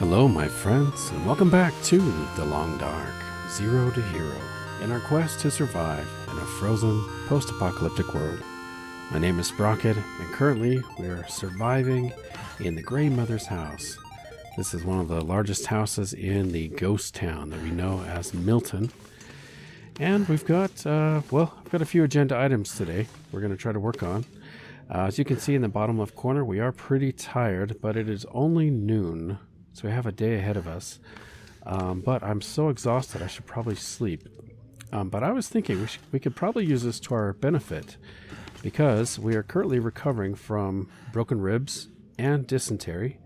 Hello, my friends, and welcome back to The Long Dark, Zero to Hero, in our quest to survive in a frozen, post-apocalyptic world. My name is Sprocket, and currently we are surviving in the Grey Mother's house. This is one of the largest houses in the ghost town that we know as Milton. And we've got, I've got a few agenda items today we're going to try to work on. As you can see in the bottom left corner, we are pretty tired, but it is only noon. So we have a day ahead of us, but I'm so exhausted I should probably sleep. But I was thinking we could probably use this to our benefit because we are currently recovering from broken ribs and dysentery.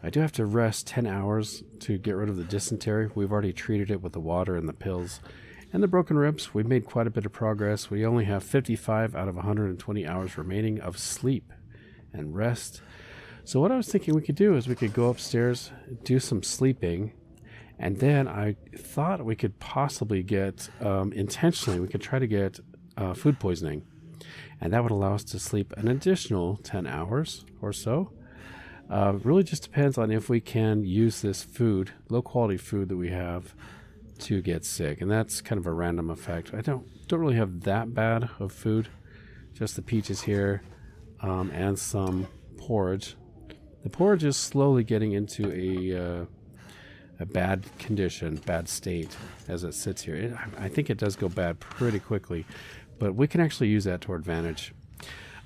I do have to rest 10 hours to get rid of the dysentery. We've already treated it with the water and the pills. And the broken ribs, we've made quite a bit of progress. We only have 55 out of 120 hours remaining of sleep and rest. So what I was thinking we could do is we could go upstairs, do some sleeping, and then I thought we could possibly get, intentionally, we could try to get food poisoning. And that would allow us to sleep an additional 10 hours or so. Really just depends on if we can use this food, low quality food that we have, to get sick. And that's kind of a random effect. I don't really have that bad of food, just the peaches here, and some porridge. The porridge is slowly getting into a bad condition, bad state as it sits here. I think it does go bad pretty quickly, but we can actually use that to our advantage.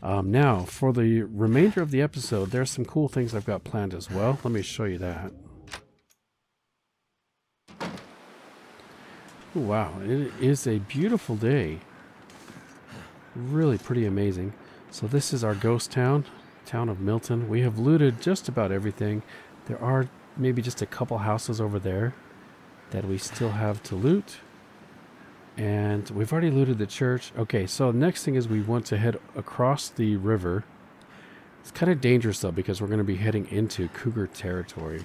Now, for the remainder of the episode, there's some cool things I've got planned as well. Let me show you that. Ooh, wow, it is a beautiful day. Really pretty amazing. So this is our ghost town of Milton. We have looted just about everything. There are maybe just a couple houses over there that we still have to loot. And we've already looted the church. Okay, so next thing is we want to head across the river. It's kind of dangerous though because we're going to be heading into Cougar territory.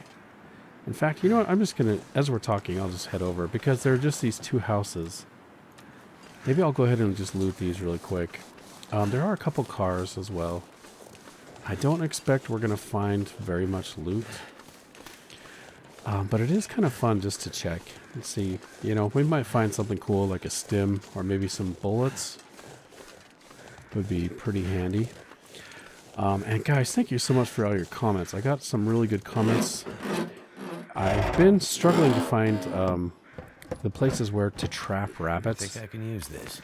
In fact, you know what? I'm just going to, as we're talking, I'll just head over because there are just these two houses. Maybe I'll go ahead and just loot these really quick. There are a couple cars as well. I don't expect we're going to find very much loot. But it is kind of fun just to check and see. You know, we might find something cool like a stim or maybe some bullets. Would be pretty handy. And guys, thank you so much for all your comments. I got some really good comments. I've been struggling to find the places where to trap rabbits. I think I can use this.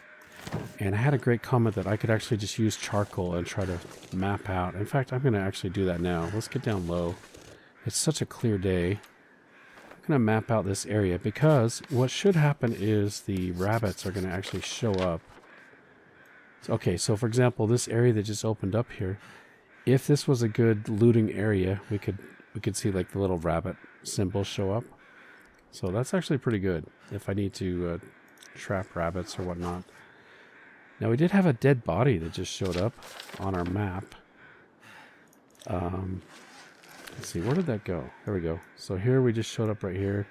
And I had a great comment that I could actually just use charcoal and try to map out. In fact, I'm going to actually do that now. Let's get down low. It's such a clear day. I'm going to map out this area because what should happen is the rabbits are going to actually show up. Okay, so for example, this area that just opened up here, if this was a good looting area, we could see like the little rabbit symbol show up. So that's actually pretty good if I need to trap rabbits or whatnot. Now, we did have a dead body that just showed up on our map. Let's see, where did that go? There we go. So here we just showed up right here,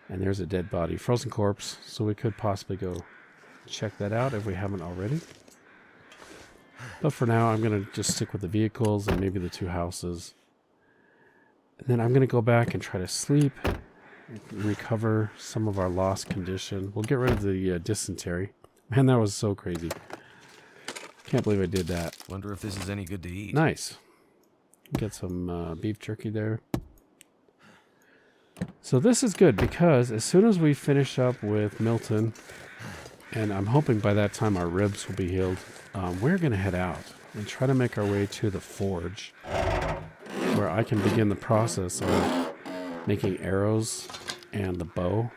and there's a dead body, frozen corpse, so we could possibly go check that out if we haven't already. But for now, I'm going to just stick with the vehicles and maybe the two houses. And then I'm going to go back and try to sleep, recover some of our lost condition. We'll get rid of the dysentery. Man, that was so crazy. Can't believe I did that. Wonder if this is any good to eat. Nice. Get some beef jerky there. So this is good because as soon as we finish up with Milton, and I'm hoping by that time our ribs will be healed, we're going to head out and try to make our way to the forge where I can begin the process of making arrows and the bow.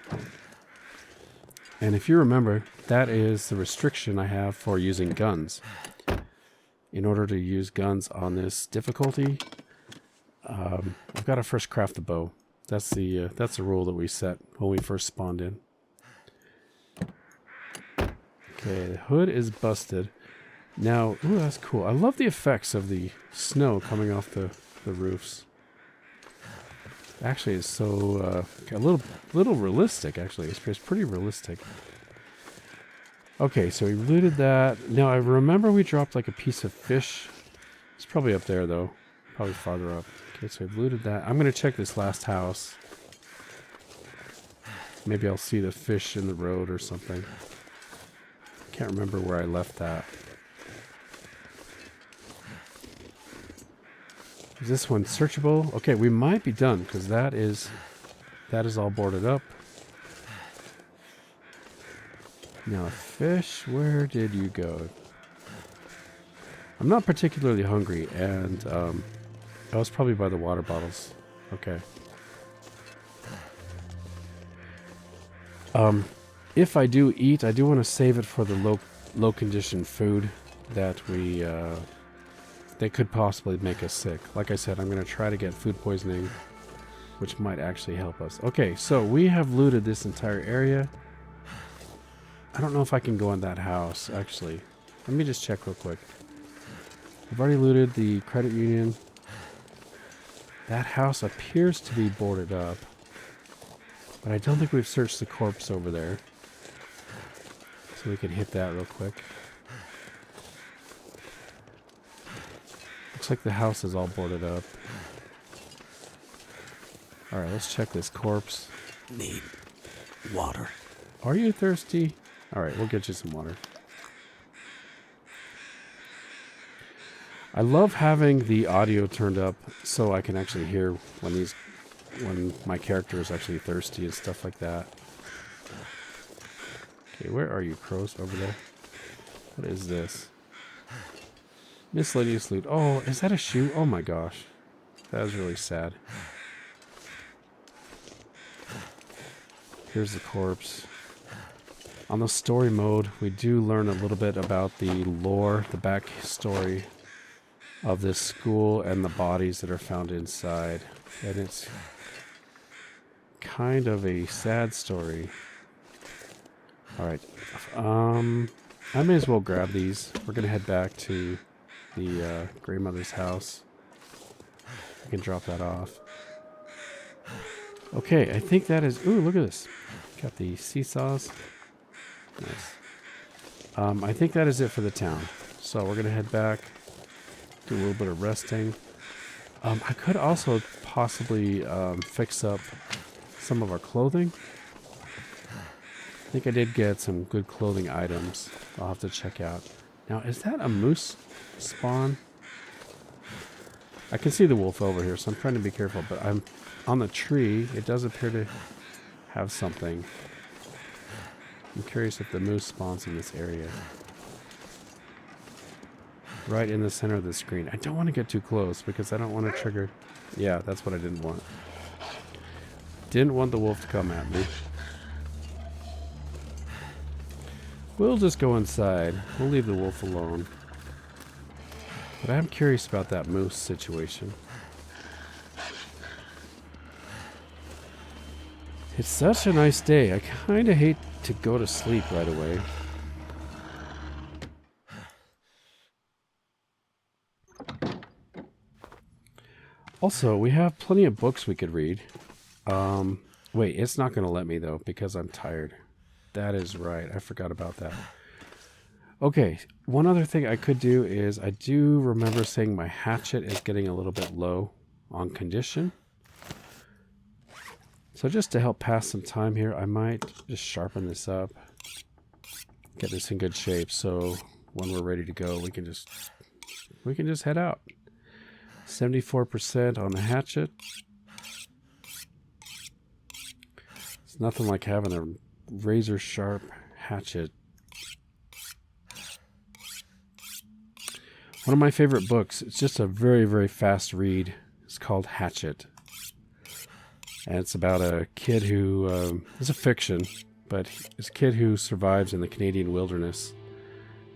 And if you remember, that is the restriction I have for using guns. In order to use guns on this difficulty, I've got to first craft the bow. That's the rule that we set when we first spawned in. Okay, the hood is busted. Now, ooh, that's cool. I love the effects of the snow coming off the roofs. Actually, it's so a little realistic. Actually, it's pretty realistic. Okay, so we looted that. Now I remember we dropped like a piece of fish. It's probably up there though, probably farther up. Okay, so I've looted that. I'm going to check this last house. Maybe I'll see the fish in the road or something. Can't remember where I left that. Is this one searchable? Okay, we might be done because that is all boarded up. Now, fish, where did you go? I'm not particularly hungry, and I was probably by the water bottles. Okay. If I do eat, I do want to save it for the low condition food that they could possibly make us sick. Like I said, I'm going to try to get food poisoning, which might actually help us. Okay, so we have looted this entire area. I don't know if I can go in that house, actually. Let me just check real quick. I've already looted the credit union. That house appears to be boarded up. But I don't think we've searched the corpse over there. So we can hit that real quick. Looks like the house is all boarded up. Alright, let's check this corpse. Need water. Are you thirsty? Alright, we'll get you some water. I love having the audio turned up so I can actually hear when my character is actually thirsty and stuff like that. Okay, where are you, crows? Over there. What is this? Miscellaneous loot. Oh, is that a shoe? Oh my gosh. That is really sad. Here's the corpse. On the story mode, we do learn a little bit about the lore, the backstory of this school and the bodies that are found inside. And it's kind of a sad story. Alright. I may as well grab these. We're going to head back to the grandmother's house. I can drop that off. Okay, I think that is... Ooh, look at this. Got the seesaws. Nice. I think that is it for the town. So we're going to head back. Do a little bit of resting. I could also possibly fix up some of our clothing. I think I did get some good clothing items. I'll have to check out. Now, is that a moose spawn? I can see the wolf over here, so I'm trying to be careful, but I'm on the tree. It does appear to have something. I'm curious if the moose spawns in this area. Right in the center of the screen. I don't want to get too close because I don't want to trigger... Yeah, that's what I didn't want. Didn't want the wolf to come at me. We'll just go inside. We'll leave the wolf alone. But I'm curious about that moose situation. It's such a nice day. I kind of hate to go to sleep right away. Also, we have plenty of books we could read. Wait, it's not going to let me, though, because I'm tired. That is right. I forgot about that. Okay, one other thing I could do is I do remember saying my hatchet is getting a little bit low on condition. So just to help pass some time here, I might just sharpen this up. Get this in good shape so when we're ready to go, we can just head out. 74% on the hatchet. It's nothing like having a razor sharp hatchet. One of my favorite books. It's just a very, very fast read. It's called Hatchet. And it's about a kid who, it's a fiction, but it's a kid who survives in the Canadian wilderness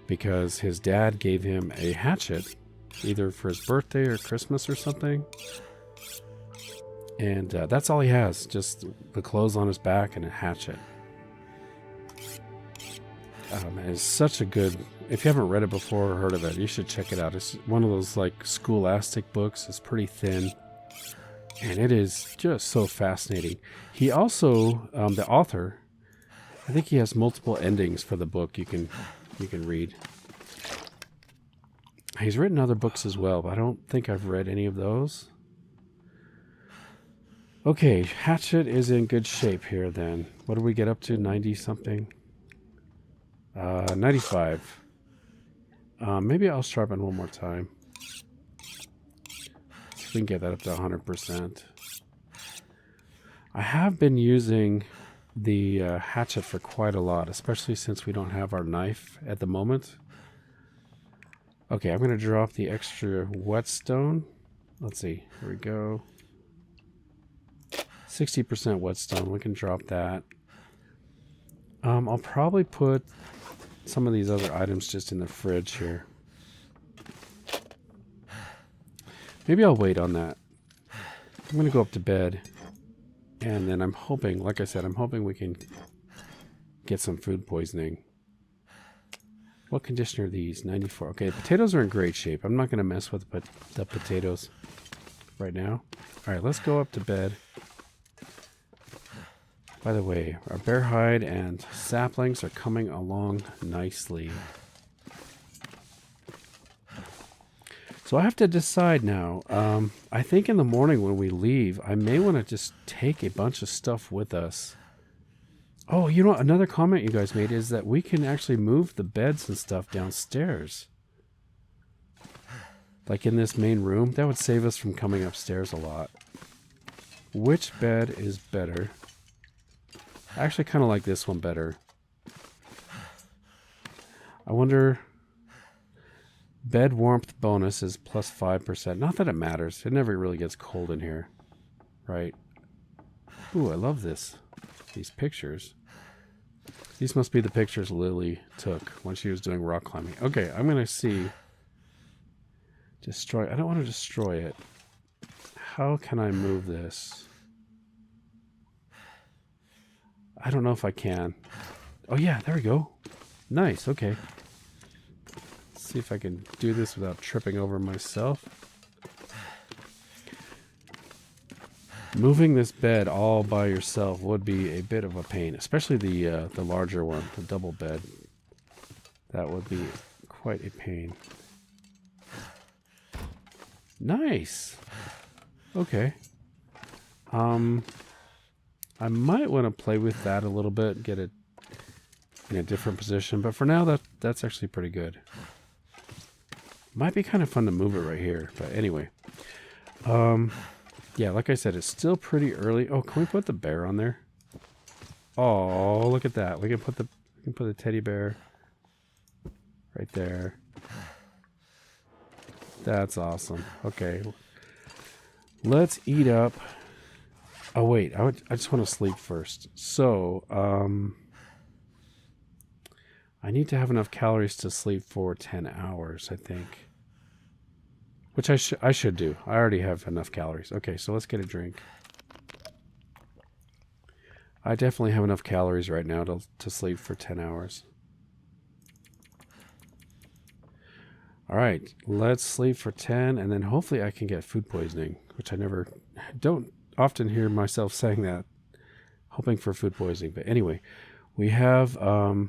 because his dad gave him a hatchet, either for his birthday or Christmas or something. And that's all he has, just the clothes on his back and a hatchet. It's such a good... If you haven't read it before or heard of it, you should check it out. It's one of those like scholastic books. It's pretty thin. And it is just so fascinating. He also, the author, I think he has multiple endings for the book you can read. He's written other books as well, but I don't think I've read any of those. Okay, hatchet is in good shape here then. What do we get up to? 90 something? 95. Maybe I'll sharpen one more time. See if we can get that up to 100%. I have been using the hatchet for quite a lot, especially since we don't have our knife at the moment. Okay, I'm going to drop the extra whetstone. Let's see. Here we go. 60% whetstone. We can drop that. I'll probably put some of these other items just in the fridge here. Maybe I'll wait on that. I'm going to go up to bed. And then I'm hoping, like I said, I'm hoping we can get some food poisoning. What condition are these? 94. Okay, the potatoes are in great shape. I'm not going to mess with the potatoes right now. All right, let's go up to bed. By the way, our bear hide and saplings are coming along nicely. So I have to decide now. I think in the morning when we leave, I may want to just take a bunch of stuff with us. Oh, you know what? Another comment you guys made is that we can actually move the beds and stuff downstairs. Like in this main room. That would save us from coming upstairs a lot. Which bed is better? I actually kind of like this one better. I wonder... Bed warmth bonus is plus 5%. Not that it matters. It never really gets cold in here. Right? Ooh, I love this. These pictures. These must be the pictures Lily took when she was doing rock climbing. Okay, I'm going to see. Destroy. I don't want to destroy it. How can I move this? I don't know if I can. Oh yeah, there we go. Nice, okay. Let's see if I can do this without tripping over myself. Moving this bed all by yourself would be a bit of a pain, especially the larger one, the double bed. That would be quite a pain. Nice. Okay. I might want to play with that a little bit, get it in a different position, but for now that's actually pretty good. Might be kind of fun to move it right here, but anyway. Yeah, like I said, it's still pretty early. Oh, can we put the bear on there? Oh, look at that. We can put the teddy bear right there. That's awesome. Okay. Let's eat up. Oh wait, I just want to sleep first. So, I need to have enough calories to sleep for 10 hours, I think. Which I should do. I already have enough calories. Okay, so let's get a drink. I definitely have enough calories right now to sleep for 10 hours. All right, let's sleep for 10, and then hopefully I can get food poisoning, which I don't often hear myself saying that, hoping for food poisoning. But anyway, we have a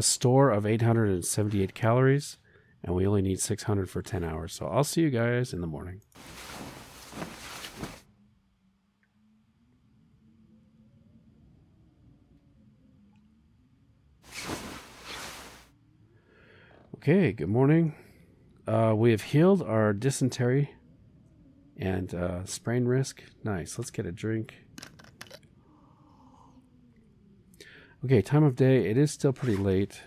store of 878 calories. And we only need 600 for 10 hours. So I'll see you guys in the morning. Okay, good morning. We have healed our dysentery and sprain risk. Nice. Let's get a drink. Okay, time of day. It is still pretty late.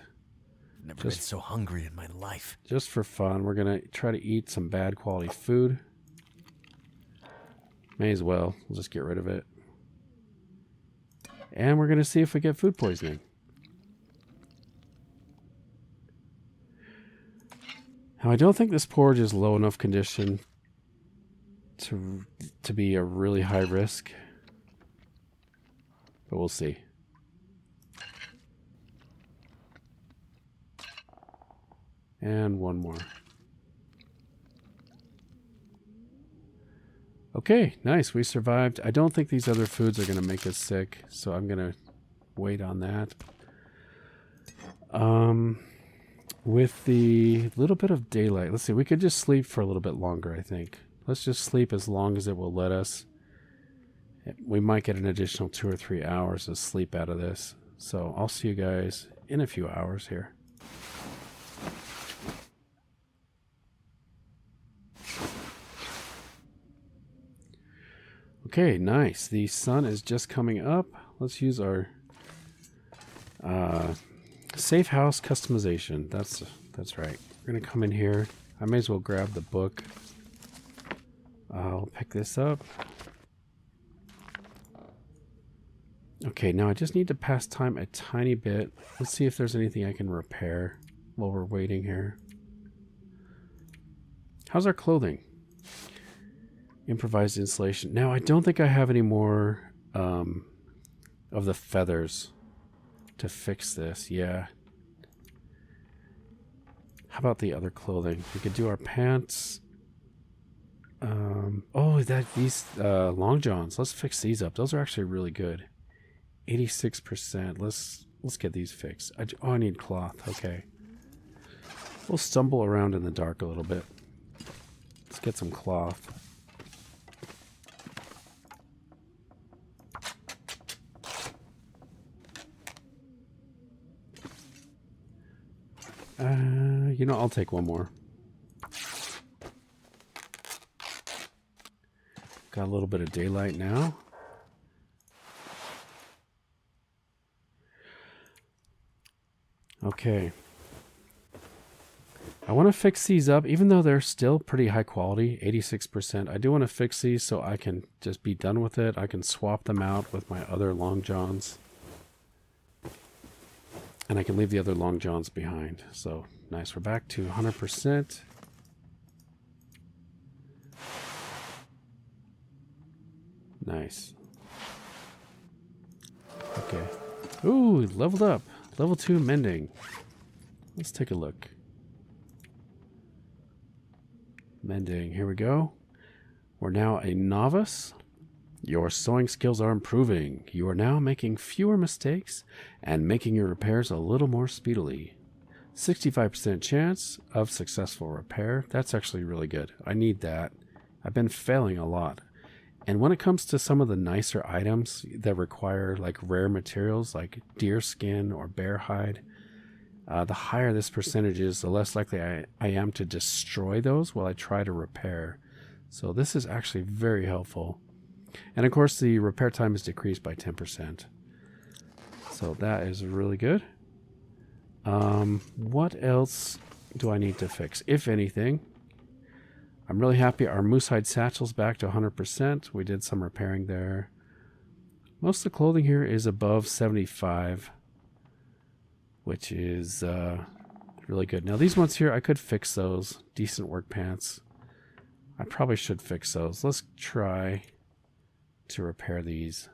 Never been so hungry in my life. Just for fun, we're going to try to eat some bad quality food. May as well. We'll just get rid of it. And we're going to see if we get food poisoning. Now, I don't think this porridge is low enough condition to be a really high risk. But we'll see. And one more. Okay, nice. We survived. I don't think these other foods are going to make us sick, so I'm going to wait on that. With the little bit of daylight, let's see, we could just sleep for a little bit longer, I think. Let's just sleep as long as it will let us. We might get an additional 2 or 3 hours of sleep out of this. So I'll see you guys in a few hours here. Okay, nice. The sun is just coming up. Let's use our safe house customization. That's right. We're gonna come in here. I may as well grab the book. I'll pick this up. Okay, now I just need to pass time a tiny bit. Let's see if there's anything I can repair while we're waiting here. How's our clothing? Improvised insulation. Now, I don't think I have any more of the feathers to fix this. Yeah. How about the other clothing? We could do our pants. Oh, these long johns. Let's fix these up. Those are actually really good. 86%. Let's get these fixed. I need cloth. Okay. We'll stumble around in the dark a little bit. Let's get some cloth. You know, I'll take one more. Got a little bit of daylight now. Okay. I want to fix these up, even though they're still pretty high quality, 86%. I do want to fix these so I can just be done with it. I can swap them out with my other long johns. And I can leave the other long johns behind. So, nice. We're back to 100%. Nice. Okay. Ooh, leveled up. Level 2 mending. Let's take a look. Mending. Here we go. We're now a novice. Your sewing skills are improving. You are now making fewer mistakes and making your repairs a little more speedily. 65% chance of successful repair. That's actually really good. I need that. I've been failing a lot. And when it comes to some of the nicer items that require like rare materials like deer skin or bear hide, the higher this percentage is, the less likely I am to destroy those while I try to repair. So this is actually very helpful. And of course the repair time is decreased by 10%. So that is really good. What else do I need to fix, if anything? I'm really happy our moose hide satchel's back to 100%. We did some repairing there. Most of the clothing here is above 75, which is really good. Now these ones here, I could fix those. Decent work pants. I probably should fix those. Let's try to repair these.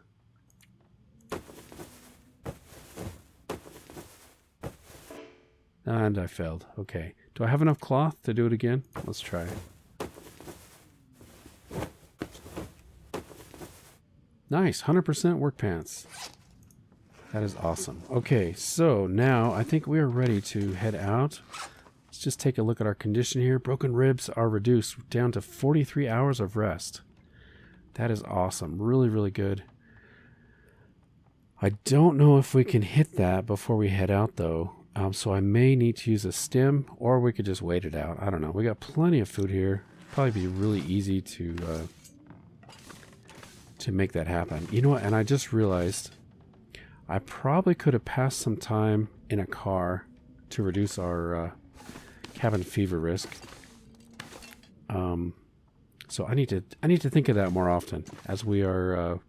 And I failed. Okay. Do I have enough cloth to do it again? Let's try. Nice. 100% work pants. That is awesome. Okay, so now I think we are ready to head out. Let's just take a look at our condition here. Broken ribs are reduced down to 43 hours of rest. That is awesome. Really, really good. I don't know if we can hit that before we head out, though. So I may need to use a stim, or we could just wait it out. I don't know. We got plenty of food here. Probably be really easy to make that happen. You know what? And I just realized I probably could have passed some time in a car to reduce our cabin fever risk. So I need to think of that more often as we are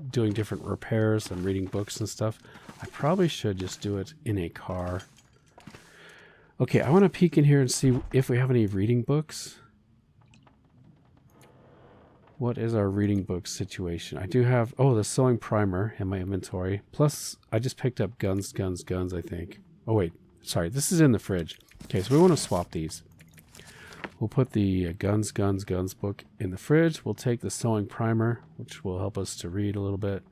doing different repairs and reading books and stuff. I probably should just do it in a car. Okay, I want to peek in here and see if we have any reading books. What is our reading book situation? I do have, the sewing primer in my inventory. Plus, I just picked up guns, I think. Oh, wait. Sorry, this is in the fridge. Okay, so we want to swap these. We'll put the guns book in the fridge. We'll take the sewing primer, which will help us to read a little bit.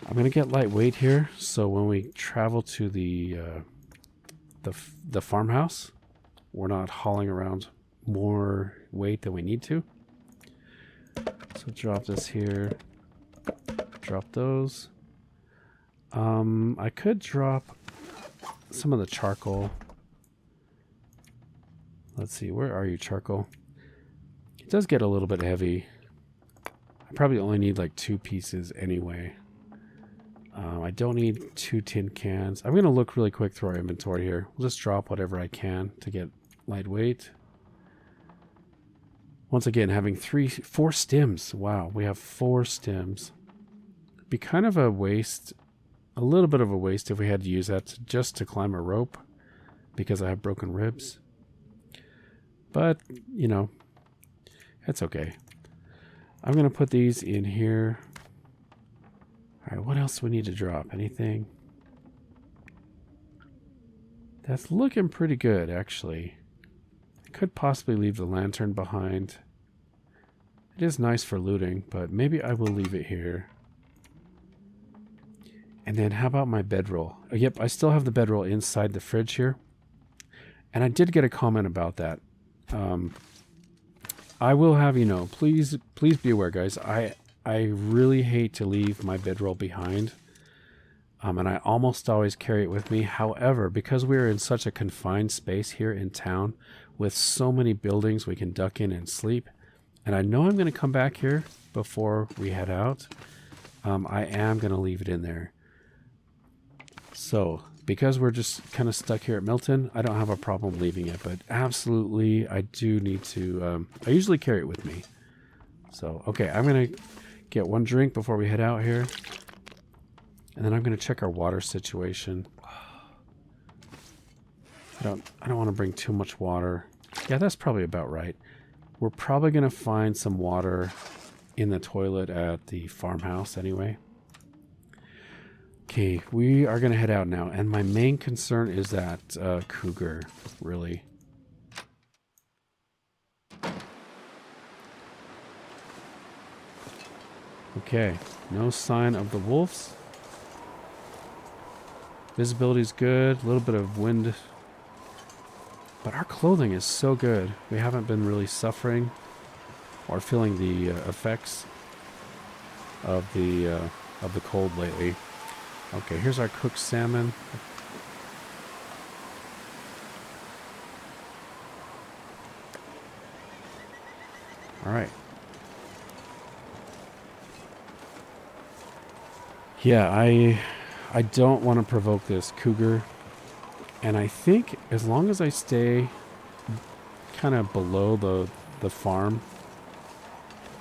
I'm going to get lightweight here, so when we travel to the farmhouse, we're not hauling around more weight than we need to. So So drop this here. Drop those. I could drop some of the charcoal. Let's see, where are you, charcoal? It does get a little bit heavy. I probably only need like 2 pieces anyway. I don't need 2 tin cans. I'm going to look really quick through our inventory here. We'll just drop whatever I can to get lightweight. Once again, having 4 stems. Wow, we have 4 stems. It'd be kind of a waste, a little bit of a waste if we had to use that just to climb a rope because I have broken ribs. But, you know, that's okay. I'm going to put these in here. All right, what else do we need to drop? Anything? That's looking pretty good, actually. I could possibly leave the lantern behind. It is nice for looting, but maybe I will leave it here. And then how about my bedroll? Oh, yep, I still have the bedroll inside the fridge here. And I did get a comment about that. I will have, you know, please be aware, guys. I really hate to leave my bedroll behind. And I almost always carry it with me. However, because we're in such a confined space here in town with so many buildings we can duck in and sleep, and I know I'm going to come back here before we head out, I am going to leave it in there. So, because we're just kind of stuck here at Milton, I don't have a problem leaving it, but absolutely I do need to, I usually carry it with me. So, okay, I'm going to get 1 drink before we head out here. And then I'm going to check our water situation. I don't want to bring too much water. Yeah, that's probably about right. We're probably going to find some water in the toilet at the farmhouse anyway. Okay, we are going to head out now. And my main concern is that cougar, really. Okay, no sign of the wolves. Visibility is good, a little bit of wind. But our clothing is so good. We haven't been really suffering or feeling the effects of the cold lately. Okay, here's our cooked salmon. All right. Yeah, I don't want to provoke this cougar. And I think as long as I stay kind of below the farm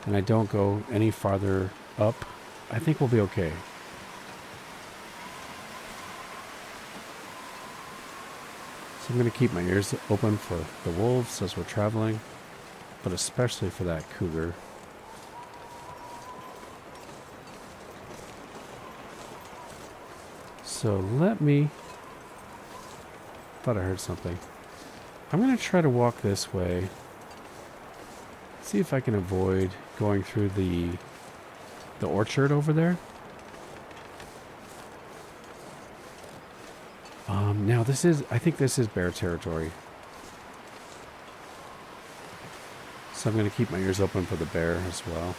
and I don't go any farther up, I think we'll be okay. So I'm going to keep my ears open for the wolves as we're traveling, but especially for that cougar. So let me... thought I heard something. I'm going to try to walk this way. See if I can avoid going through the orchard over there. Now this is... I think this is bear territory. So I'm going to keep my ears open for the bear as well.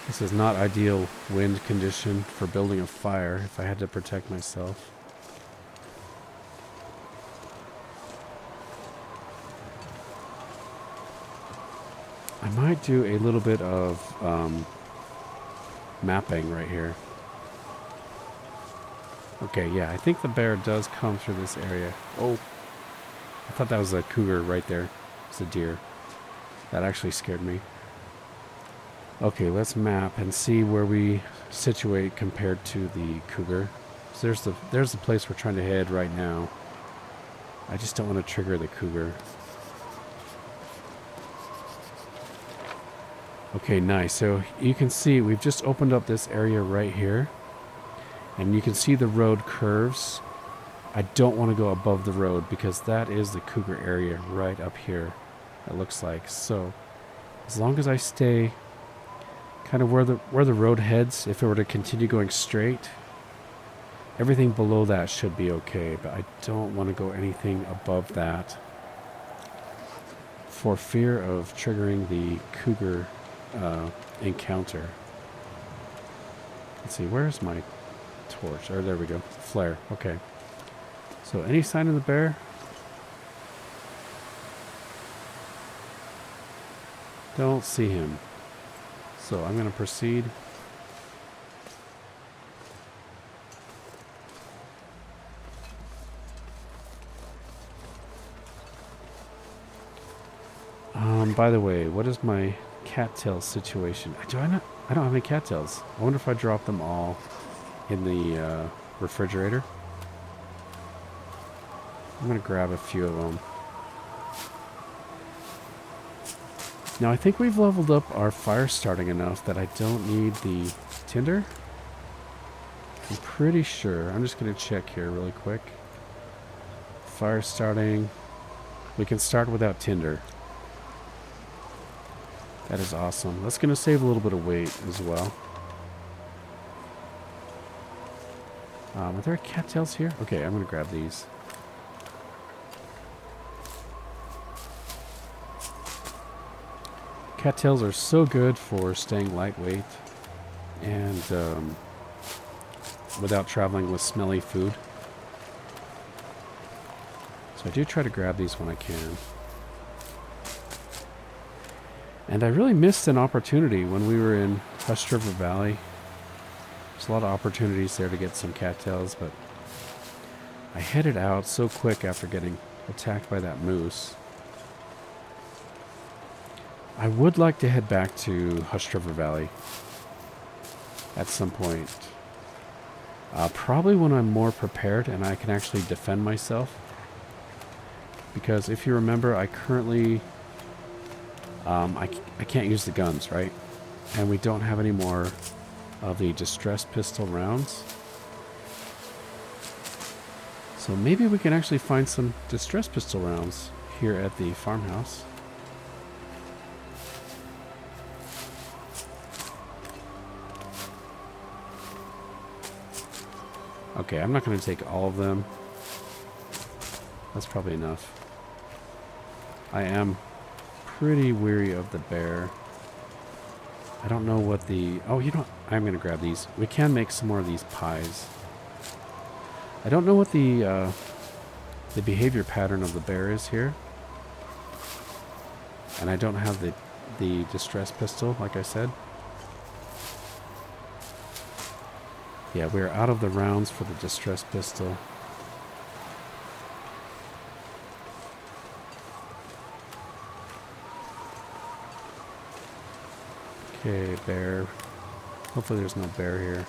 This is not ideal wind condition for building a fire if I had to protect myself. I might do a little bit of mapping right here. Okay, yeah, I think the bear does come through this area. Oh, I thought that was a cougar right there. It's a deer. That actually scared me. Okay, let's map and see where we situate compared to the cougar. So there's the place we're trying to head right now. I just don't want to trigger the cougar. Okay, nice. So you can see we've just opened up this area right here. And you can see the road curves. I don't want to go above the road because that is the cougar area right up here, it looks like. So as long as I stay kind of where the road heads, if it were to continue going straight, everything below that should be okay, but I don't want to go anything above that. for fear of triggering the cougar encounter. Let's see, where's my torch? Oh, there we go. Flare. Okay. So any sign of the bear? Don't see him. So I'm going to proceed. By the way, what is my cattail situation? I don't have any cattails. I wonder if I drop them all in the refrigerator. I'm going to grab a few of them. Now I think we've leveled up our fire starting enough that I don't need the tinder. I'm pretty sure. I'm just going to check here really quick. Fire starting. We can start without tinder. That is awesome. That's going to save a little bit of weight as well. Are there cattails here? Okay, I'm going to grab these. Cattails are so good for staying lightweight and without traveling with smelly food. So I do try to grab these when I can. And I really missed an opportunity when we were in Hush River Valley. There's a lot of opportunities there to get some cattails, but I headed out so quick after getting attacked by that moose. I would like to head back to Hush River Valley at some point. Probably when I'm more prepared and I can actually defend myself. Because if you remember, I currently... I can't use the guns, right? And we don't have any more of the distress pistol rounds. So maybe we can actually find some distress pistol rounds here at the farmhouse. Okay, I'm not going to take all of them. That's probably enough. I am pretty weary of the bear. I don't know what the... Oh, you know what? I'm going to grab these. We can make some more of these pies. I don't know what the behavior pattern of the bear is here. And I don't have the distress pistol, like I said. Yeah, we're out of the rounds for the distress pistol. Okay, bear. Hopefully there's no bear here.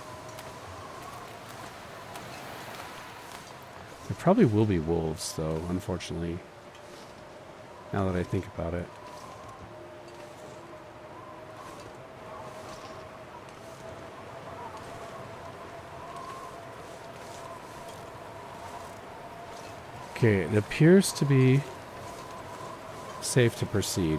There probably will be wolves, though, unfortunately. Now that I think about it. Okay, it appears to be safe to proceed.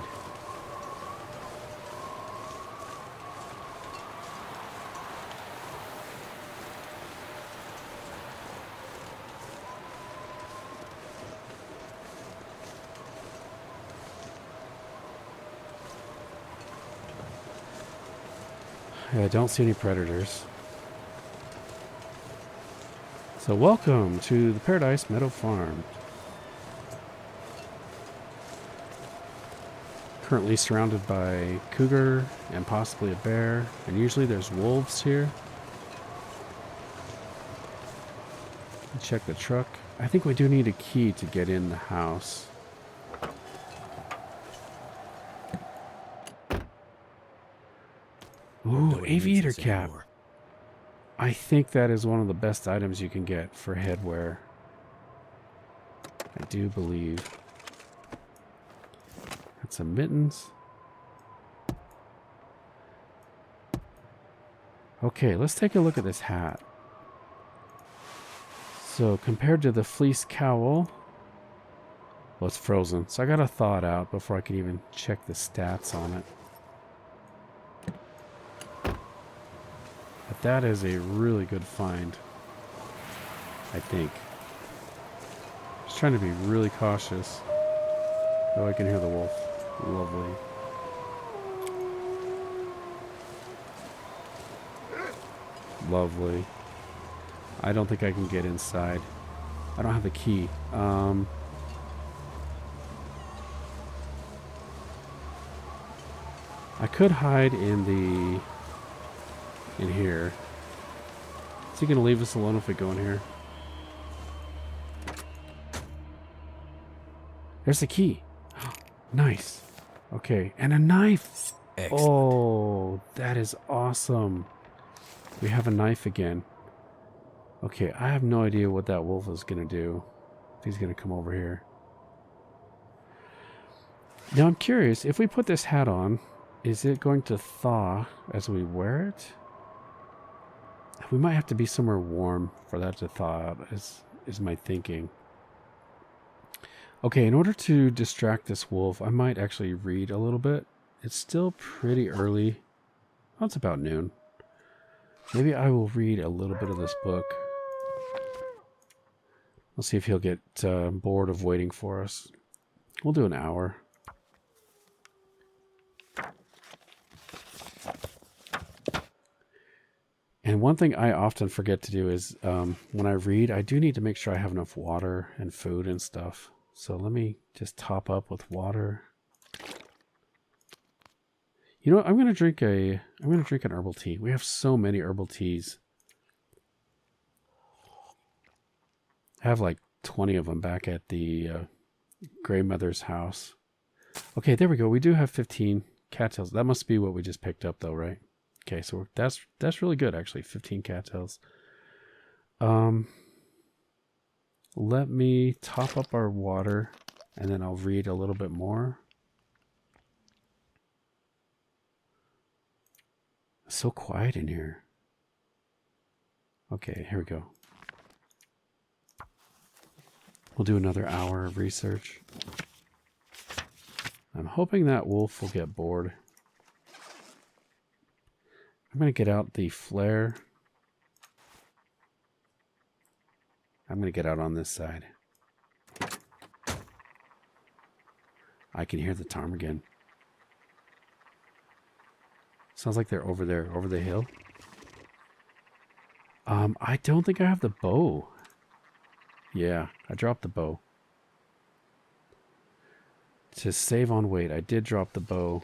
I don't see any predators. So welcome to the Paradise Meadow Farm. Currently surrounded by cougar and possibly a bear, and usually there's wolves here. Check the truck. I think we do need a key to get in the house. Ooh, aviator cap. I think that is one of the best items you can get for headwear. I do believe. Got some mittens. Okay, let's take a look at this hat. So compared to the fleece cowl, well, it's frozen. So I gotta thaw it out before I can even check the stats on it. But that is a really good find, I think. Just trying to be really cautious. Oh, I can hear the wolf. Lovely. Lovely. I don't think I can get inside. I don't have the key. I could hide in here. Is he gonna leave us alone if we go in here? There's the key. Nice. Okay, and a knife. Excellent. Oh, that is awesome. We have a knife again. Okay, I have no idea what that wolf is gonna do. If he's gonna come over here. Now I'm curious, if we put this hat on, is it going to thaw as we wear it? We might have to be somewhere warm for that to thaw out, is my thinking. Okay, in order to distract this wolf, I might actually read a little bit. It's still pretty early. Oh, it's about noon. Maybe I will read a little bit of this book. We'll see if he'll get bored of waiting for us. We'll do an hour. And one thing I often forget to do is when I read, I do need to make sure I have enough water and food and stuff. So let me just top up with water. You know what? I'm gonna drink an herbal tea. We have so many herbal teas. I have like 20 of them back at the grandmother's house. Okay, there we go. We do have 15 cattails. That must be what we just picked up though, right? Okay, so that's really good actually. 15 cattails. Let me top up our water and then I'll read a little bit more. It's so quiet in here. Okay, here we go. We'll do another hour of research. I'm hoping that wolf will get bored. I'm going to get out the flare. I'm going to get out on this side. I can hear the ptarmigan. Sounds like they're over there, over the hill. I don't think I have the bow. Yeah, I dropped the bow. To save on weight, I did drop the bow.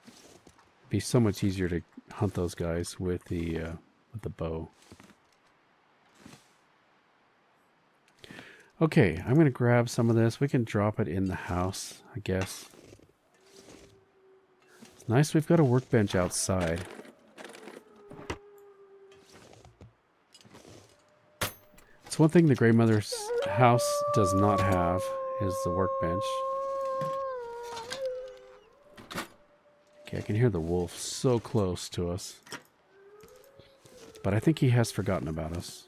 It'd be so much easier to hunt those guys with the bow. Okay, I'm going to grab some of this. We can drop it in the house, I guess. It's nice we've got a workbench outside. It's one thing the grandmother's house does not have is the workbench. Okay, I can hear the wolf so close to us. But I think he has forgotten about us.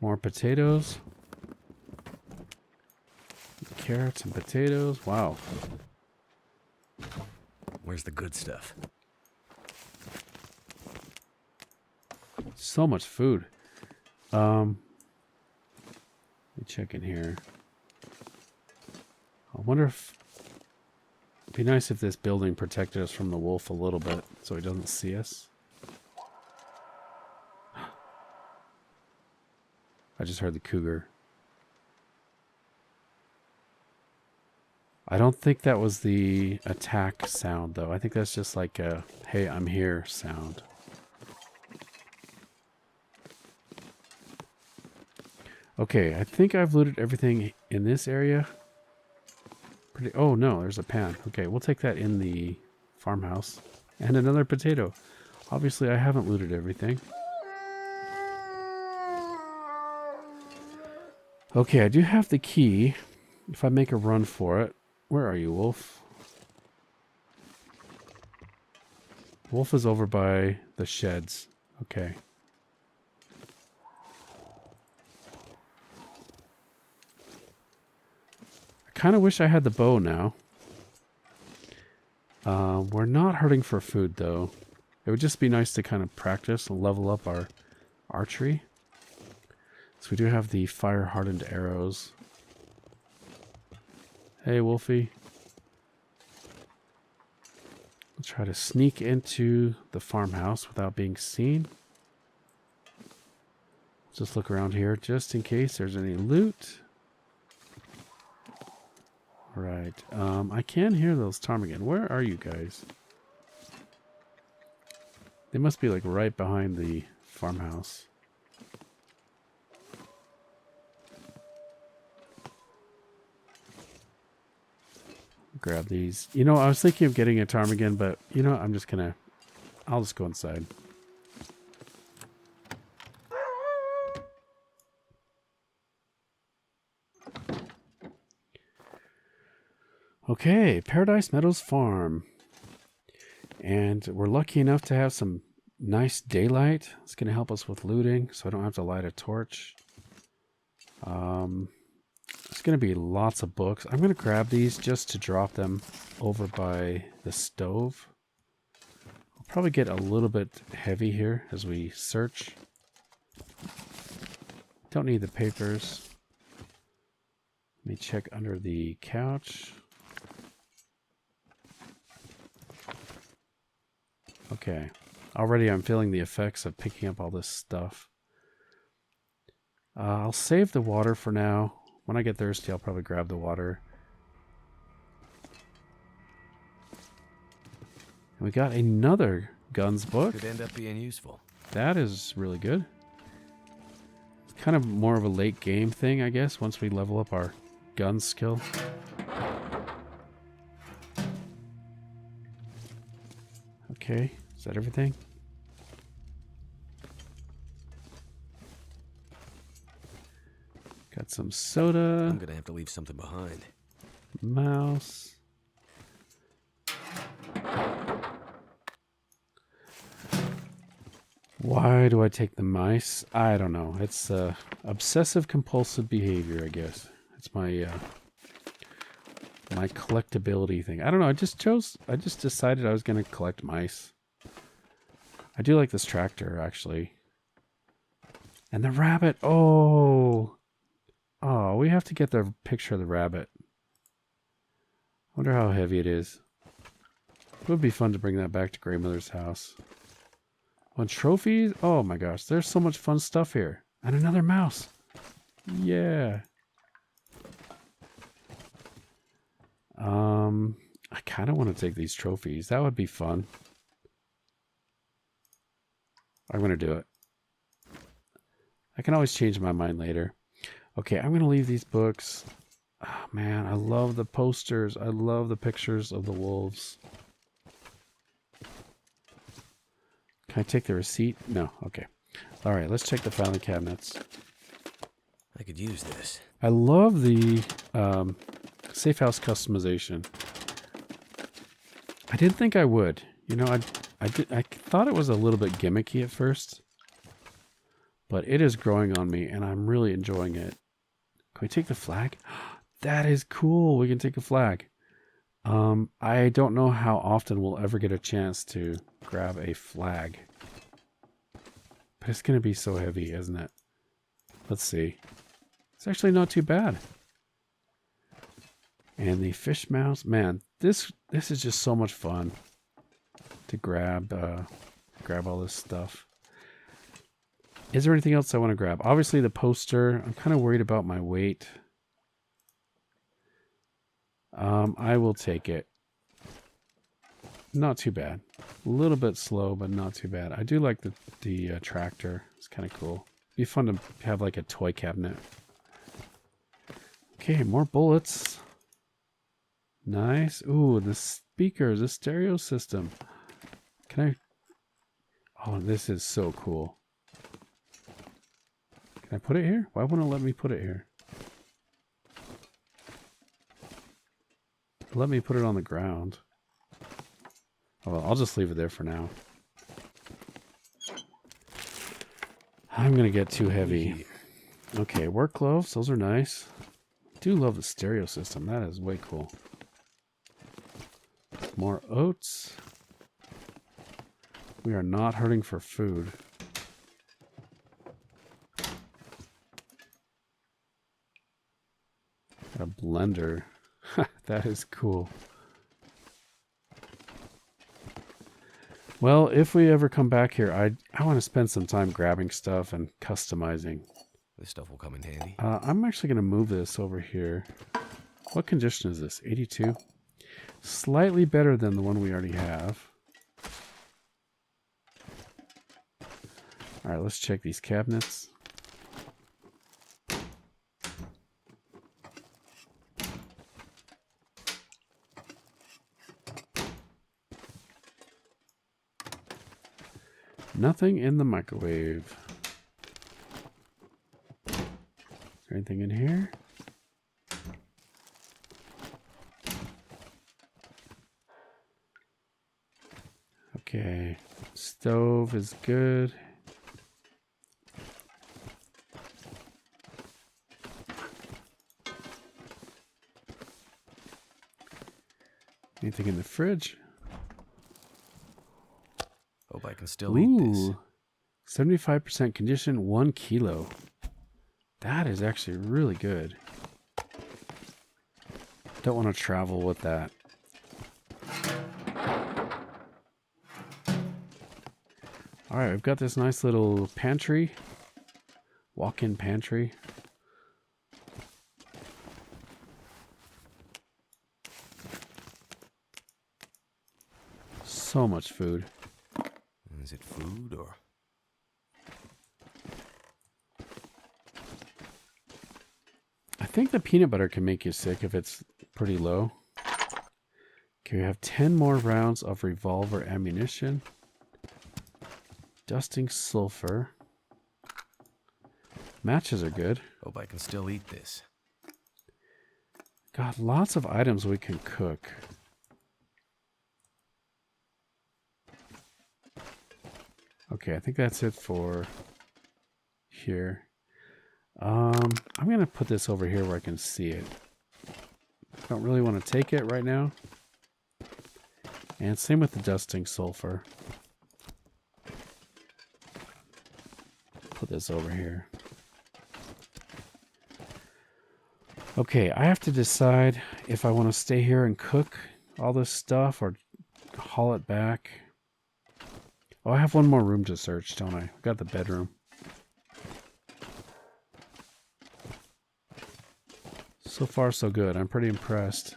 More potatoes. Carrots and potatoes. Wow. Where's the good stuff? So much food. Let me check in here. I wonder if it'd be nice if this building protected us from the wolf a little bit so he doesn't see us. I just heard the cougar. I don't think that was the attack sound though. I think that's just like a, hey, I'm here sound. Okay, I think I've looted everything in this area. Oh no, there's a pan. Okay, we'll take that in the farmhouse. And another potato. Obviously I haven't looted everything. Okay, I do have the key. If I make a run for it. Where are you, wolf? Wolf is over by the sheds. Okay. I kind of wish I had the bow now. We're not hurting for food, though. It would just be nice to kind of practice and level up our archery. So we do have the fire-hardened arrows. Hey, Wolfie. I'll try to sneak into the farmhouse without being seen. Just look around here just in case there's any loot. Right. I can hear those ptarmigan. Where are you guys? They must be like right behind the farmhouse. Grab these. You know, I was thinking of getting a ptarmigan, but you know, I'll just go inside. Okay, Paradise Meadows Farm. And we're lucky enough to have some nice daylight. It's going to help us with looting, so I don't have to light a torch. It's going to be lots of books. I'm going to grab these just to drop them over by the stove. I'll probably get a little bit heavy here as we search. Don't need the papers. Let me check under the couch. Okay. Already I'm feeling the effects of picking up all this stuff. I'll save the water for now. When I get thirsty, I'll probably grab the water. And we got another guns book. Could end up being useful. That is really good. It's kind of more of a late game thing, I guess, once we level up our gun skill. Okay, is that everything? Got some soda. I'm gonna have to leave something behind. Mouse. Why do I take the mice? I don't know. It's obsessive compulsive behavior, I guess. It's my my collectability thing. I don't know. I just decided I was going to collect mice. I do like this tractor, actually. And the rabbit. Oh, we have to get the picture of the rabbit. I wonder how heavy it is. It would be fun to bring that back to Grandmother's house. On trophies? Oh my gosh, there's so much fun stuff here. And another mouse. Yeah. I kind of want to take these trophies. That would be fun. I'm going to do it. I can always change my mind later. Okay, I'm going to leave these books. Oh, man, I love the posters. I love the pictures of the wolves. Can I take the receipt? No. Okay. All right, let's check the filing cabinets. I could use this. I love the safe house customization. I didn't think I would. You know, I thought it was a little bit gimmicky at first, but it is growing on me, and I'm really enjoying it. Can we take the flag? That is cool. We can take a flag. I don't know how often we'll ever get a chance to grab a flag, but it's going to be so heavy, isn't it? Let's see. It's actually not too bad. And the fish mouse, man, this is just so much fun to grab all this stuff. Is there anything else I want to grab? Obviously the poster. I'm kind of worried about my weight. I will take it. Not too bad. A little bit slow, but not too bad. I do like the tractor. It's kind of cool. It'd be fun to have like a toy cabinet. Okay, more bullets. Nice. Ooh, the speakers, the stereo system. Can I? Oh, this is so cool. Can I put it here? Why won't it let me put it here? Let me put it on the ground. Oh, well, I'll just leave it there for now. I'm going to get too heavy. Okay, work gloves. Those are nice. I do love the stereo system. That is way cool. More oats. We are not hurting for food. blender. That is cool. Well, if we ever come back here, I want to spend some time grabbing stuff and customizing. This stuff will come in handy. I'm actually going to move this over here. What condition is this? 82? Slightly better than the one we already have. Alright, let's check these cabinets. Nothing in the microwave. Is there anything in here? Okay, stove is good. Anything in the fridge? Hope I can still eat this. 75% condition, 1 kilo. That is actually really good. Don't want to travel with that. Alright, we've got this nice little pantry. Walk-in pantry. So much food. Is it food or... I think the peanut butter can make you sick if it's pretty low. Okay, we have 10 more rounds of revolver ammunition. Dusting sulfur. Matches are good. Hope I can still eat this. Got lots of items we can cook. Okay, I think that's it for here. I'm going to put this over here where I can see it. I don't really want to take it right now. And same with the dusting sulfur. Put this over here. Okay, I have to decide if I want to stay here and cook all this stuff or haul it back. Oh, I have one more room to search, don't I? I've got the bedroom. So far, so good. I'm pretty impressed.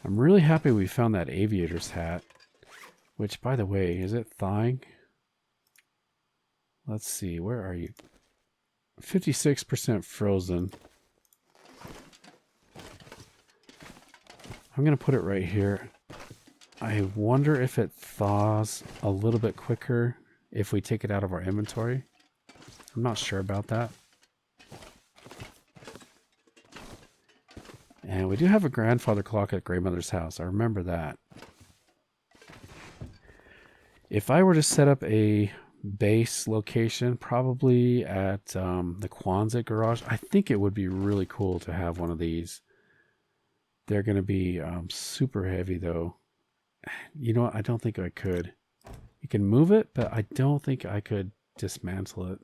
I'm really happy we found that aviator's hat. Which, by the way, is it thawing? Let's see, where are you? 56% frozen. I'm going to put it right here. I wonder if it thaws a little bit quicker if we take it out of our inventory. I'm not sure about that. And we do have a grandfather clock at Grandmother's house. I remember that. If I were to set up a base location, probably at the Quonset garage, I think it would be really cool to have one of these. They're going to be super heavy, though. You know what? I don't think I could. You can move it, but I don't think I could dismantle it.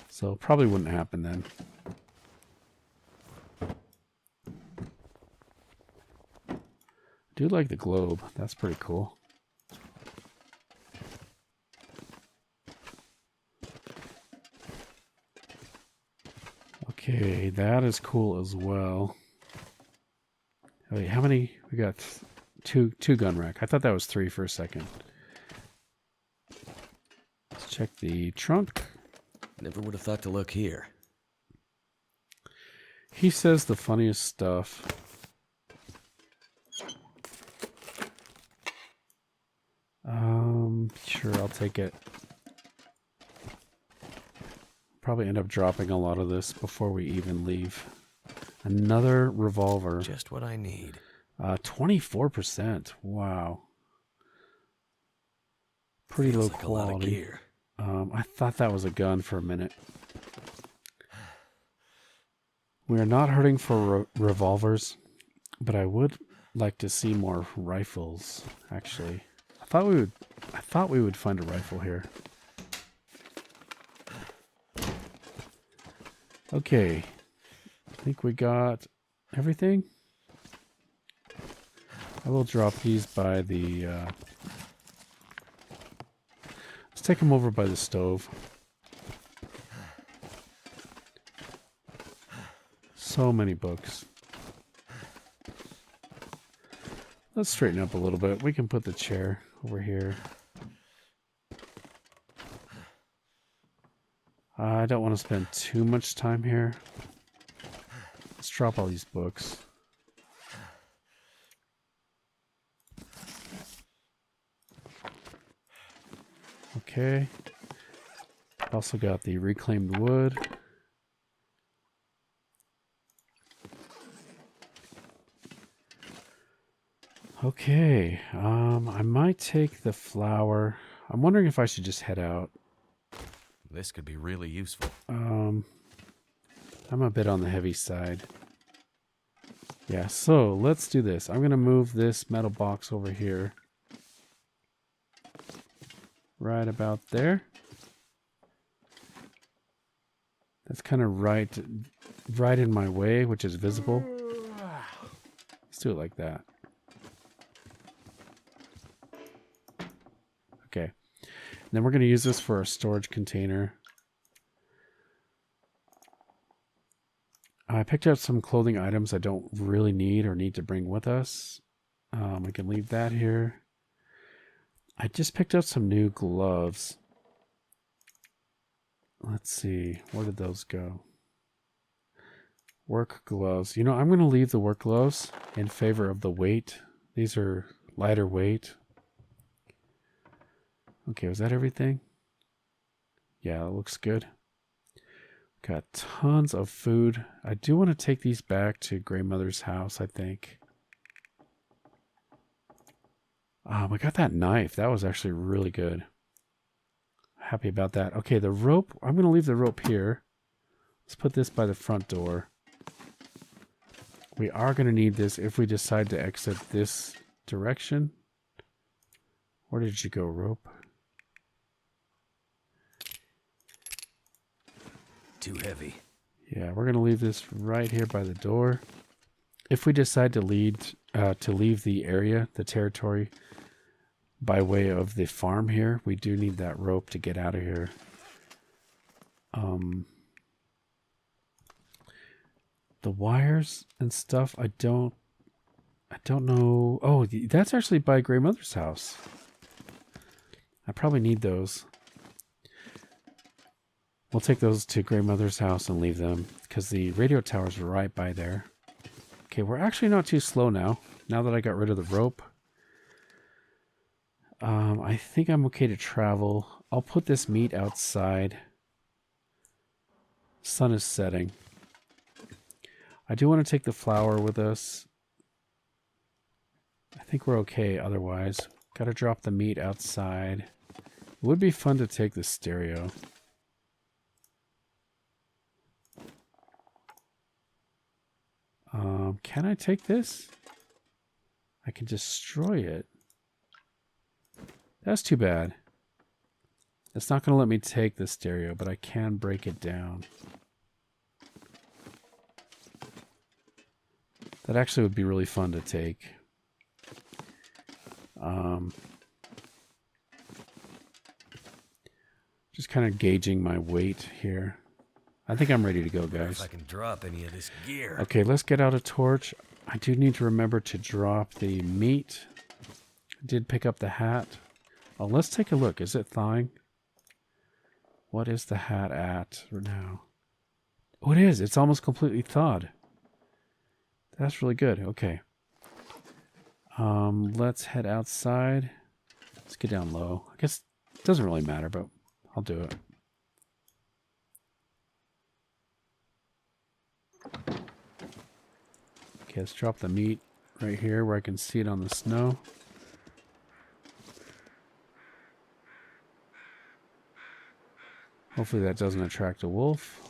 So probably wouldn't happen then. I do like the globe. That's pretty cool. Okay, that is cool as well. Wait, how many? We got two gun rack. I thought that was 3 for a second. Let's check the trunk. Never would have thought to look here. He says the funniest stuff. Sure, I'll take it. Probably end up dropping a lot of this before we even leave. Another revolver. Just what I need. 24%. Wow. Pretty Feels low like a lot of quality. gear. I thought that was a gun for a minute. We are not hurting for revolvers, but I would like to see more rifles, actually. I thought we would find a rifle here. Okay. think we got everything. I will drop these by the... let's take them over by the stove. So many books. Let's straighten up a little bit. We can put the chair over here. I don't want to spend too much time here. Let's drop all these books. Okay. Also got the reclaimed wood. Okay. I might take the flour. I'm wondering if I should just head out. This could be really useful. I'm a bit on the heavy side. Yeah, so let's do this. I'm going to move this metal box over here. Right about there. That's kind of right in my way, which is visible. Let's do it like that. Okay. And then we're going to use this for a storage container. I picked up some clothing items I don't really need or need to bring with us. I can leave that here. I just picked up some new gloves. Let's see. Where did those go? Work gloves. You know, I'm going to leave the work gloves in favor of the weight. These are lighter weight. Okay, was that everything? Yeah, it looks good. Got tons of food. I do want to take these back to Grandmother's house, I think. I got that knife. That was actually really good. Happy about that. Okay, the rope. I'm going to leave the rope here. Let's put this by the front door. We are going to need this if we decide to exit this direction. Where did you go, rope? Too heavy. Yeah, we're going to leave this right here by the door. If we decide to leave the area, the territory, by way of the farm here, we do need that rope to get out of here. The wires and stuff, I don't know. Oh, that's actually by Grandmother's house. I probably need those. We'll take those to Grandmother's house and leave them because the radio tower's right by there. Okay, we're actually not too slow now. Now that I got rid of the rope. I think I'm okay to travel. I'll put this meat outside. Sun is setting. I do want to take the flour with us. I think we're okay otherwise. Gotta drop the meat outside. It would be fun to take the stereo. Can I take this? I can destroy it. That's too bad. It's not going to let me take the stereo, but I can break it down. That actually would be really fun to take. Just kind of gauging my weight here. I think I'm ready to go, guys. If I can drop any of this gear. Okay, let's get out a torch. I do need to remember to drop the meat. I did pick up the hat. Oh, let's take a look. Is it thawing? What is the hat at now? Oh, it is. It's almost completely thawed. That's really good. Okay. Let's head outside. Let's get down low. I guess it doesn't really matter, but I'll do it. Okay, let's drop the meat right here where I can see it on the snow. Hopefully that doesn't attract a wolf.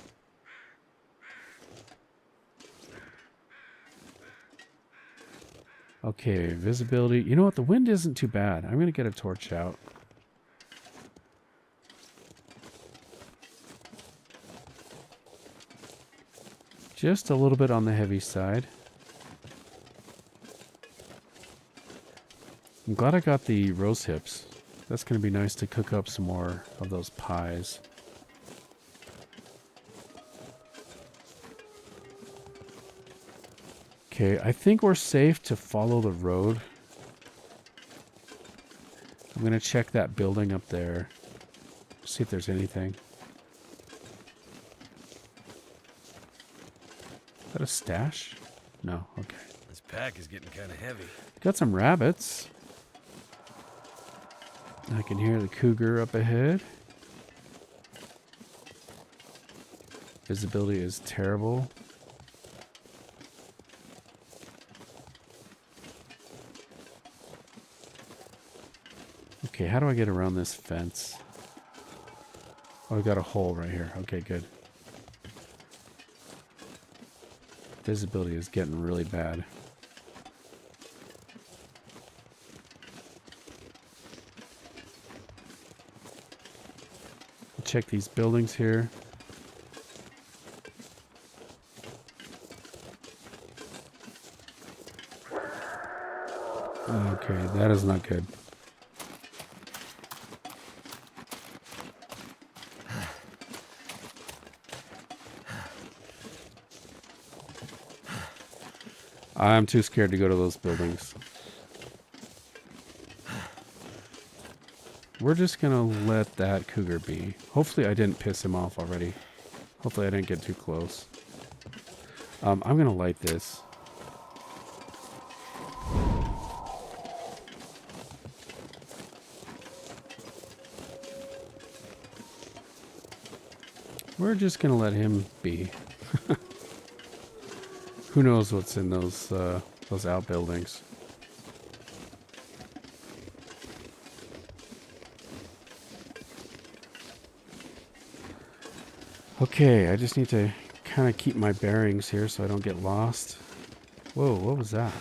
Okay, visibility. You know what? The wind isn't too bad. I'm going to get a torch out. Just a little bit on the heavy side. I'm glad I got the rose hips. That's going to be nice to cook up some more of those pies. Okay, I think we're safe to follow the road. I'm going to check that building up there. See if there's anything. Is that a stash? No, okay. This pack is getting kind of heavy. Got some rabbits. I can hear the cougar up ahead. Visibility is terrible. Okay, how do I get around this fence? Oh, I got a hole right here. Okay, good. Visibility is getting really bad. I'll check these buildings here. Okay, that is not good. I'm too scared to go to those buildings. We're just gonna let that cougar be. Hopefully I didn't piss him off already. Hopefully I didn't get too close. I'm gonna light this. We're just gonna let him be. Who knows what's in those outbuildings? Okay, I just need to kind of keep my bearings here so I don't get lost. Whoa, what was that?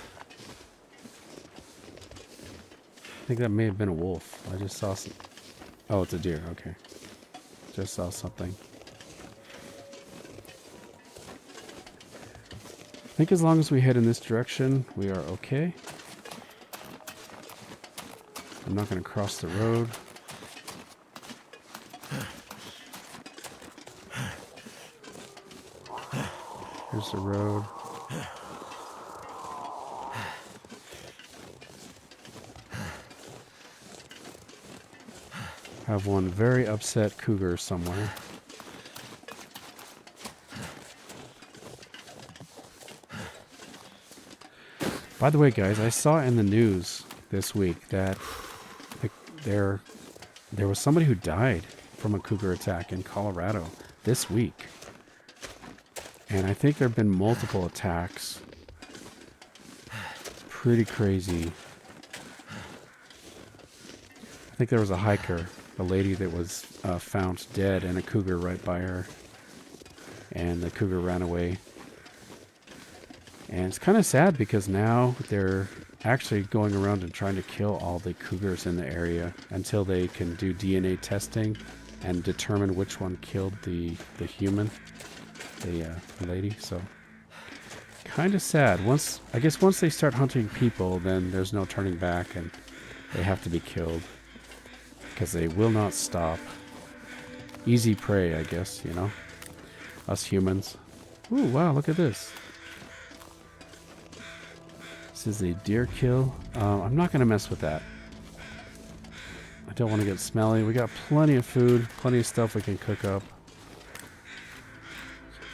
I think that may have been a wolf. I just saw some... Oh, it's a deer. Okay. Just saw something. I think as long as we head in this direction, we are okay. I'm not going to cross the road. Here's the road. Have one very upset cougar somewhere. By the way, guys, I saw in the news this week that there was somebody who died from a cougar attack in Colorado this week. And I think there have been multiple attacks. Pretty crazy. I think there was a hiker, a lady that was found dead and a cougar right by her. And the cougar ran away. And it's kind of sad because now they're actually going around and trying to kill all the cougars in the area until they can do DNA testing and determine which one killed the human, the lady. So kind of sad. I guess once they start hunting people, then there's no turning back and they have to be killed because they will not stop. Easy prey, I guess, you know, us humans. Ooh, wow, look at this. This is a deer kill. I'm not going to mess with that. I don't want to get smelly. We got plenty of food, plenty of stuff we can cook up.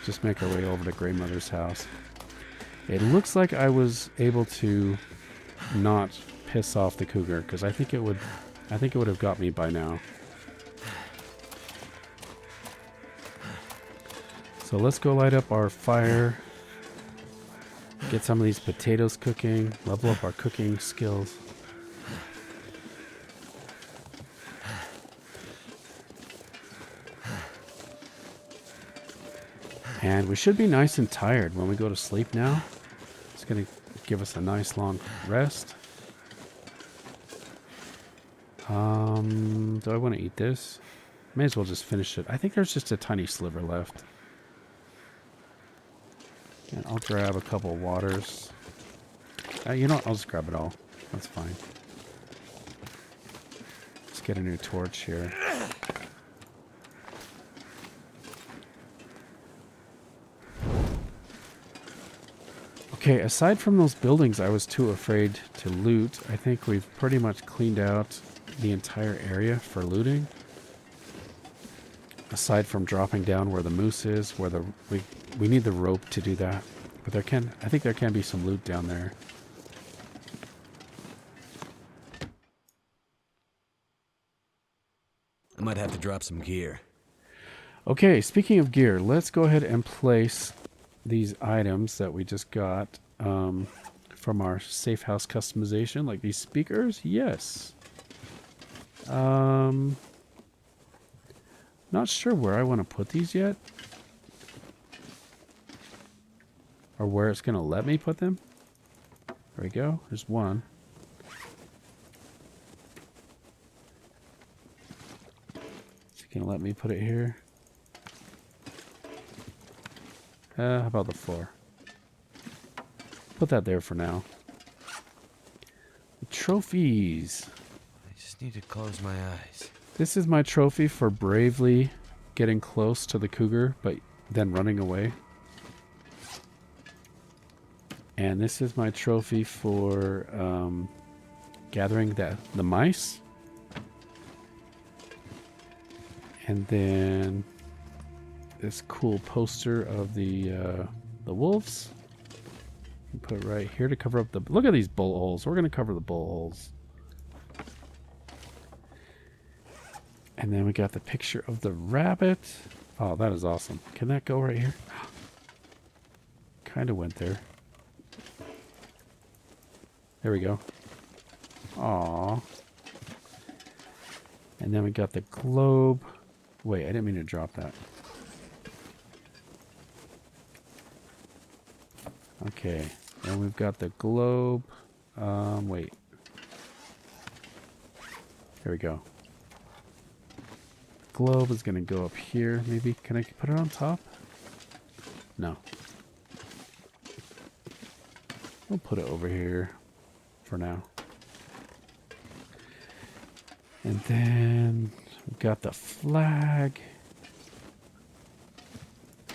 Just make our way over to Grandmother's house. It looks like I was able to not piss off the cougar because I think it would have got me by now. So let's go light up our fire. Get some of these potatoes cooking. Level up our cooking skills. And we should be nice and tired when we go to sleep now. It's going to give us a nice long rest. Do I want to eat this? May as well just finish it. I think there's just a tiny sliver left. And I'll grab a couple of waters. You know what? I'll just grab it all. That's fine. Let's get a new torch here. Okay, aside from those buildings I was too afraid to loot, I think we've pretty much cleaned out the entire area for looting. Aside from dropping down where the moose is, where we need the rope to do that. But I think there can be some loot down there. I might have to drop some gear. Okay, speaking of gear, let's go ahead and place these items that we just got from our safe house customization, like these speakers. Yes. Not sure where I want to put these yet. Or where it's going to let me put them. There we go. There's one. Is it going to let me put it here? How about the floor? Put that there for now. The trophies. I just need to close my eyes. This is my trophy for bravely getting close to the cougar, but then running away. And this is my trophy for gathering the mice. And then this cool poster of the wolves. Put it right here to cover up the... Look at these bullet holes. We're going to cover the bullet holes. And then we got the picture of the rabbit. Oh, that is awesome. Can that go right here? Kind of went there. There we go. Aw. And then we got the globe. Wait, I didn't mean to drop that. Okay. And we've got the globe. Wait. There we go. Globe is going to go up here, maybe. Can I put it on top? No. We'll put it over here for now. And then we've got the flag. A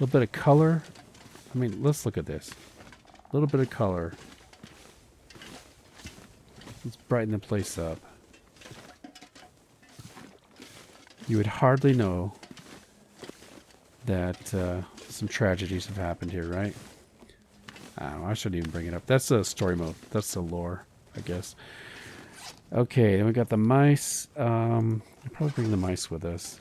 little bit of color. I mean, let's look at this. A little bit of color. Let's brighten the place up. You would hardly know that some tragedies have happened here, right? I don't know, I shouldn't even bring it up. That's the story mode. That's the lore, I guess. Okay, then we got the mice. I'll probably bring the mice with us.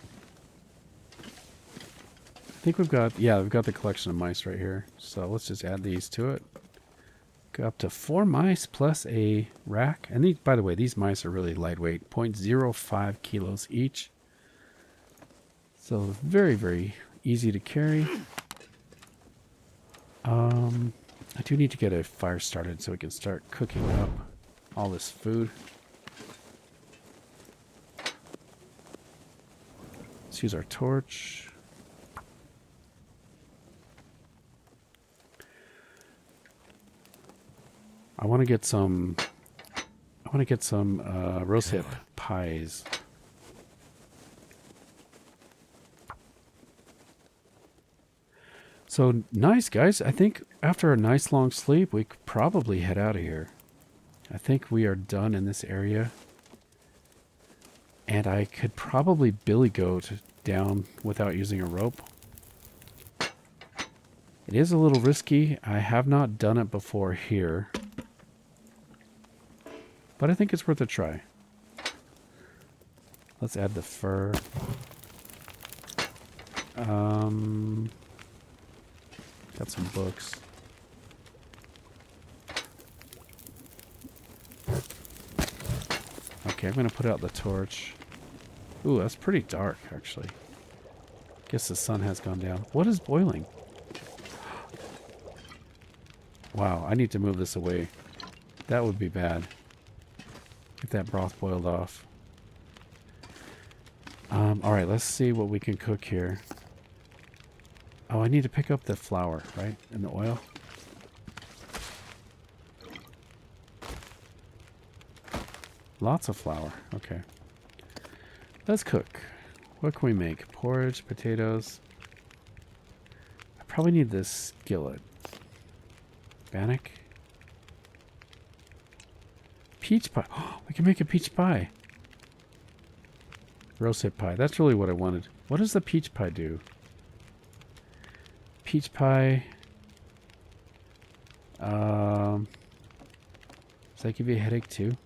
I think we've got the collection of mice right here. So let's just add these to it. Go up to 4 mice plus a rack. And these, by the way, these mice are really lightweight, 0.05 kilos each. So very, very easy to carry. I do need to get a fire started so we can start cooking up all this food. Let's use our torch. I want to get some rose hip pies. So nice, guys. I think after a nice long sleep, we could probably head out of here. I think we are done in this area. And I could probably billy goat down without using a rope. It is a little risky. I have not done it before here. But I think it's worth a try. Let's add the fur. Got some books. Okay, I'm going to put out the torch. Ooh, that's pretty dark, actually. Guess the sun has gone down. What is boiling? Wow, I need to move this away. That would be bad. Get that broth boiled off. Alright, let's see what we can cook here. Oh, I need to pick up the flour, right? And the oil. Lots of flour. Okay. Let's cook. What can we make? Porridge, potatoes. I probably need this skillet. Bannock. Peach pie. Oh, we can make a peach pie. Rosehip pie. That's really what I wanted. What does the peach pie do? Peach pie. Does that give you a headache too?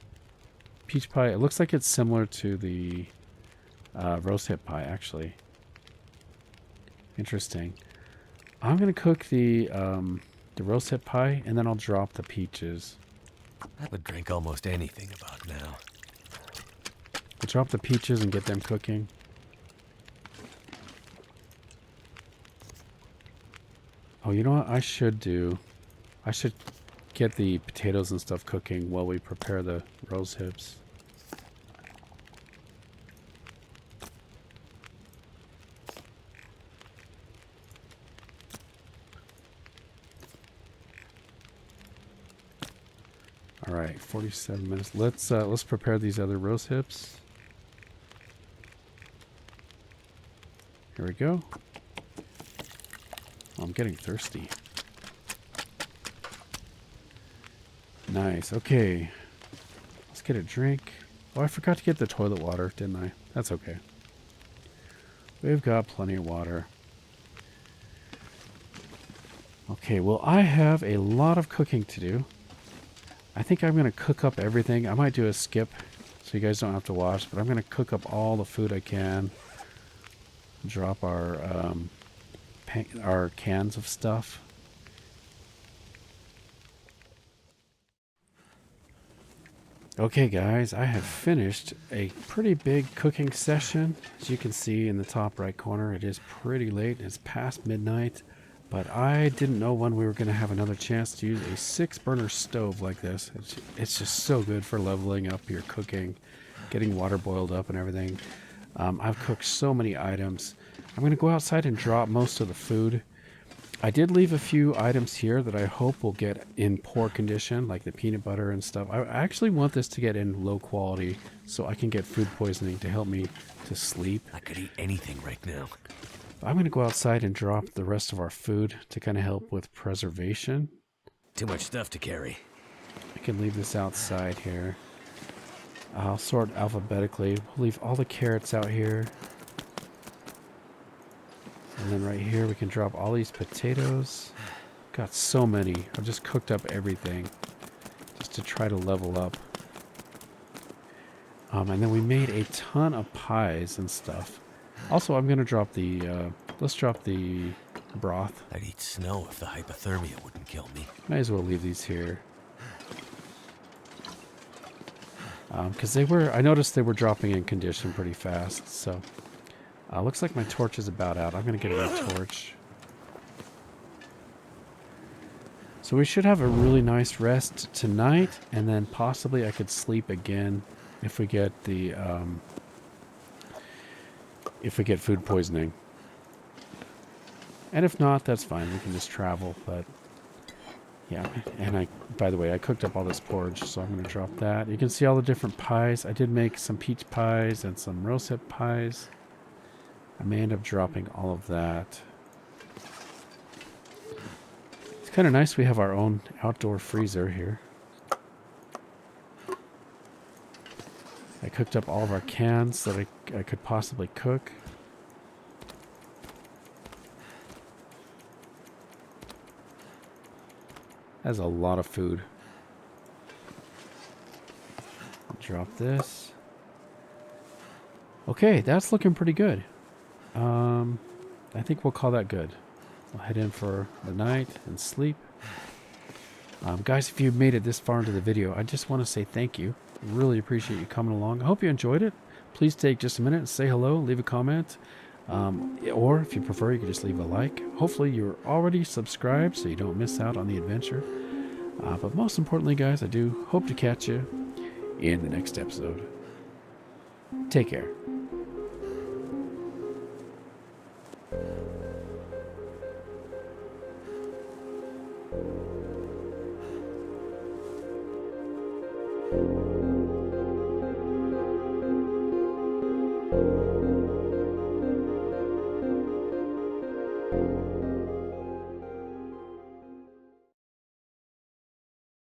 Peach pie. It looks like it's similar to the rosehip pie, actually. Interesting. I'm gonna cook the rosehip pie, and then I'll drop the peaches. I would drink almost anything about now. We'll drop the peaches and get them cooking. Oh, you know what I should do? I should get the potatoes and stuff cooking while we prepare the rose hips. All right, 47 minutes. Let's prepare these other rose hips. Here we go. Oh, I'm getting thirsty. Nice. Okay. Let's get a drink. Oh, I forgot to get the toilet water, didn't I? That's okay. We've got plenty of water. Okay, well, I have a lot of cooking to do. I think I'm going to cook up everything. I might do a skip so you guys don't have to watch, but I'm going to cook up all the food I can. Drop our cans of stuff. Okay guys, I have finished a pretty big cooking session. As you can see in the top right corner, it is pretty late. It's past midnight, but I didn't know when we were going to have another chance to use a 6-burner stove like this. It's just so good for leveling up your cooking, getting water boiled up and everything. I've cooked so many items. I'm going to go outside and drop most of the food. I did leave a few items here that I hope will get in poor condition, like the peanut butter and stuff. I actually want this to get in low quality so I can get food poisoning to help me to sleep. I could eat anything right now. I'm going to go outside and drop the rest of our food to kind of help with preservation. Too much stuff to carry. I can leave this outside here. I'll sort alphabetically. We'll leave all the carrots out here. And then right here we can drop all these potatoes. Got so many. I've just cooked up everything just to try to level up. And then we made a ton of pies and stuff. Also, I'm going to drop the, let's drop the broth. I'd eat snow if the hypothermia wouldn't kill me. Might as well leave these here. Because I noticed they were dropping in condition pretty fast, so. Looks like my torch is about out. I'm going to get a new torch. So we should have a really nice rest tonight, and then possibly I could sleep again if we get the if we get food poisoning. And if not, that's fine. We can just travel. But yeah, and by the way, I cooked up all this porridge, so I'm going to drop that. You can see all the different pies. I did make some peach pies and some rosehip pies. I may end up dropping all of that. It's kind of nice we have our own outdoor freezer here. I cooked up all of our cans that I could possibly cook. That's a lot of food. I'll drop this. Okay, that's looking pretty good. I think we'll call that good. We'll head in for the night and sleep. Guys, if you've made it this far into the video, I just want to say thank you. Really appreciate you coming along. I hope you enjoyed it. Please take just a minute and say hello, leave a comment. Or if you prefer, you can just leave a like. Hopefully you're already subscribed so you don't miss out on the adventure. But most importantly, guys, I do hope to catch you in the next episode. Take care. you.